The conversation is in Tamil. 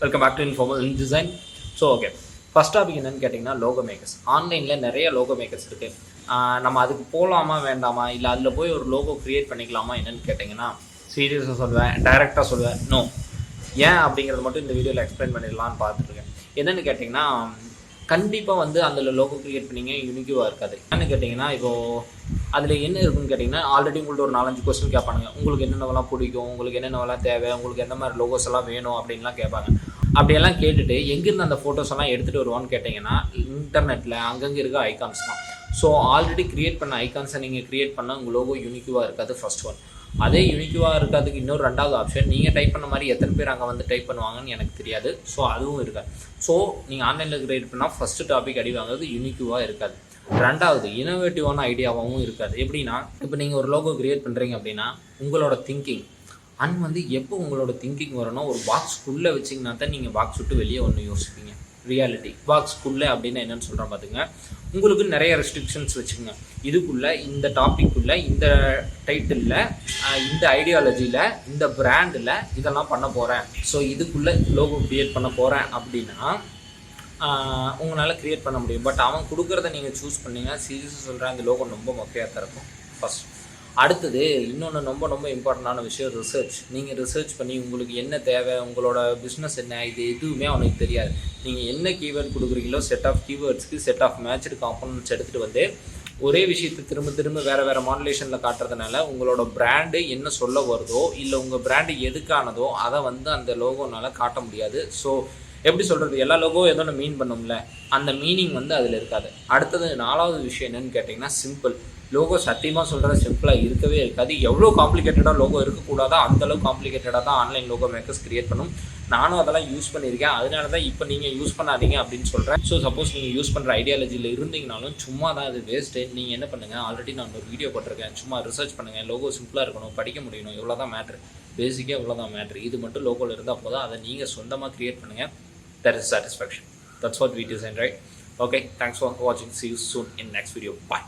Welcome back to Informal Design. So, okay. First topic என்னென்னு கேட்டிங்கன்னா லோகோ மேக்கர்ஸ். ஆன்லைனில் நிறைய லோகோ மேக்கர்ஸ் இருக்குது. நம்ம அதுக்கு போகலாமா வேண்டாமா, இல்லை அதில் போய் ஒரு லோகோ க்ரியேட் பண்ணிக்கலாமா என்னென்னு கேட்டிங்கன்னா சீரியஸாக சொல்லுவேன், டைரெக்டாக சொல்லுவேன், நோ. ஏன் அப்படிங்கிறது மட்டும் இந்த வீடியோவில் எக்ஸ்பிளைன் பண்ணிடலான்னு பார்த்துட்ருக்கேன். என்னென்னு கேட்டிங்கன்னா கண்டிப்பாக அதில் லோகோ க்ரியேட் பண்ணிங்க யூனிக்காக இருக்காது. என்னென்னு கேட்டிங்கன்னா இப்போது அதில் என்ன இருக்குன்னு கேட்டிங்கன்னா ஆல்ரெடி உங்கள்ட்ட ஒரு 4-5 கொஸ்டின் கேட்பானுங்க. உங்களுக்கு என்னென்னவெல்லாம் பிடிக்கும், உங்களுக்கு என்னென்னவெல்லாம் தேவை, உங்களுக்கு எந்த மாதிரி லோகோஸ் எல்லாம் வேணும் அப்படின்லாம் கேட்பாங்க. அப்படியெல்லாம் கேட்டுட்டு எங்கேருந்து அந்த ஃபோட்டோஸ் எல்லாம் எடுத்துகிட்டு வருவான்னு கேட்டிங்கன்னா இன்டர்நெட்டில் அங்கங்கே இருக்க ஐகான்ஸ் தான். ஸோ ஆல்ரெடி க்ரியேட் பண்ண ஐகான்ஸை நீங்கள் க்ரியேட் பண்ணால் உங்கள் லோகோ யூனிக்காக இருக்காது. First one. அதே யூனிக்காக இருக்கிறதுக்கு இன்னொரு ரெண்டாவது ஆப்ஷன், நீங்கள் டைப் பண்ண மாதிரி எத்தனை பேர் அங்கே டைப் பண்ணுவாங்கன்னு எனக்கு தெரியாது. ஸோ அதுவும் இருக்காது. ஸோ நீங்கள் ஆன்லைனில் க்ரியேட் பண்ணால் ஃபஸ்ட்டு டாபிக் அடி வாங்குறது யூனிக்காக இருக்காது. ரெண்டாவது இனோவேட்டிவான ஐடியாவாகவும் இருக்காது. எப்படின்னா இப்போ நீங்கள் ஒரு லோகோ க்ரியேட் பண்ணுறீங்க அப்படின்னா உங்களோட திங்கிங் எப்போ உங்களோட திங்கிங் வரணும், ஒரு பாக்ஸ்க்குள்ளே வச்சிங்கன்னா தான் நீங்கள் பாக்ஸ் விட்டு வெளியே ஒன்று யோசிப்பீங்க. ரியாலிட்டி பாக்ஸ்க்குள்ளே அப்படின்னு என்னென்னு சொல்கிறேன் பார்த்துங்க. உங்களுக்கு நிறைய ரெஸ்ட்ரிக்ஷன்ஸ் வச்சுக்கோங்க. இதுக்குள்ளே இந்த டாப்பிக்குள்ளே இந்த டைட்டிலில் இந்த ஐடியாலஜியில் இந்த பிராண்டில் இதெல்லாம் பண்ண போகிறேன், ஸோ இதுக்குள்ளே லோகோ க்ரியேட் பண்ண போகிறேன் அப்படின்னா உங்களால் க்ரியேட் பண்ண முடியும். பட் அவன் கொடுக்குறத நீங்கள் சூஸ் பண்ணிங்கன்னா சீரியஸாக சொல்கிறேன், அந்த லோகோ ரொம்ப மொக்கையாக தான் இருக்கும். ஃபஸ்ட். அடுத்தது இன்னொன்று ரொம்ப இம்பார்ட்டண்டான விஷயம், ரிசர்ச். நீங்கள் ரிசர்ச் பண்ணி உங்களுக்கு என்ன தேவை, உங்களோட பிஸ்னஸ் என்ன, இது எதுவுமே அவனுக்கு தெரியாது. நீங்கள் என்ன கீவேர்ட் கொடுக்குறீங்களோ செட் ஆஃப் கீவேர்ட்ஸ்க்கு செட் ஆஃப் மேட்ச்டு காம்பனன்ட்ஸ் எடுத்துகிட்டு வந்து ஒரே விஷயத்தை திரும்ப வேறு மாடுலேஷனில் காட்டுறதுனால உங்களோட பிராண்டு என்ன சொல்ல வருதோ இல்லை உங்கள் பிராண்டு எதுக்கானதோ அதை அந்த லோகோனால் காட்ட முடியாது. ஸோ எப்படி சொல்கிறது, எல்லா லோகோ ஏதோ ஒன்று மீன் பண்ணும்ல, அந்த மீனிங் அதில் இருக்காது. அடுத்தது 4வது விஷயம் என்னென்னு கேட்டிங்கன்னா சிம்பிள். லோகோ சத்தியமாக சொல்கிறது சிம்பிளாக இருக்கவே இருக்காது. எவ்வளோ காம்ப்ளிகேட்டடாக லோகோ இருக்கக்கூடாதோ அந்தளவுக்கு காம்ப்ளிகேட்டடாக தான் ஆன்லைன் லோகோ மேக்கர்ஸ் க்ரியேட் பண்ணும். நானும் அதெல்லாம் யூஸ் பண்ணியிருக்கேன். அதனால தான் இப்போ நீங்கள் யூஸ் பண்ணாதீங்க அப்படின்னு சொல்கிறேன். ஸோ சப்போஸ் நீங்கள் யூஸ் பண்ணுற ஐடியாலஜியில் இருந்தீங்கனாலும் சும்மா தான் அது வேஸ்ட்டு. நீங்கள் என்ன பண்ணுங்கள், ஆல்ரெடி நான் ஒரு வீடியோ போட்டிருக்கேன், சும்மா ரிசர்ச் பண்ணுங்கள். லோகோ சிம்பிளாக இருக்கணும், படிக்க முடியணும், இவ்வளோ தான் மேட்ரு. பேசிக்காக இவ்வளோ தான் மேட்ரு. இது மட்டும் லோகோவில் இருந்தால் போதும். அதை நீங்கள் சொந்தமாக க்ரியேட் பண்ணுங்கள். That is satisfaction. That's what we design, right? Okay, thanks for watching. See you soon in next video. Bye.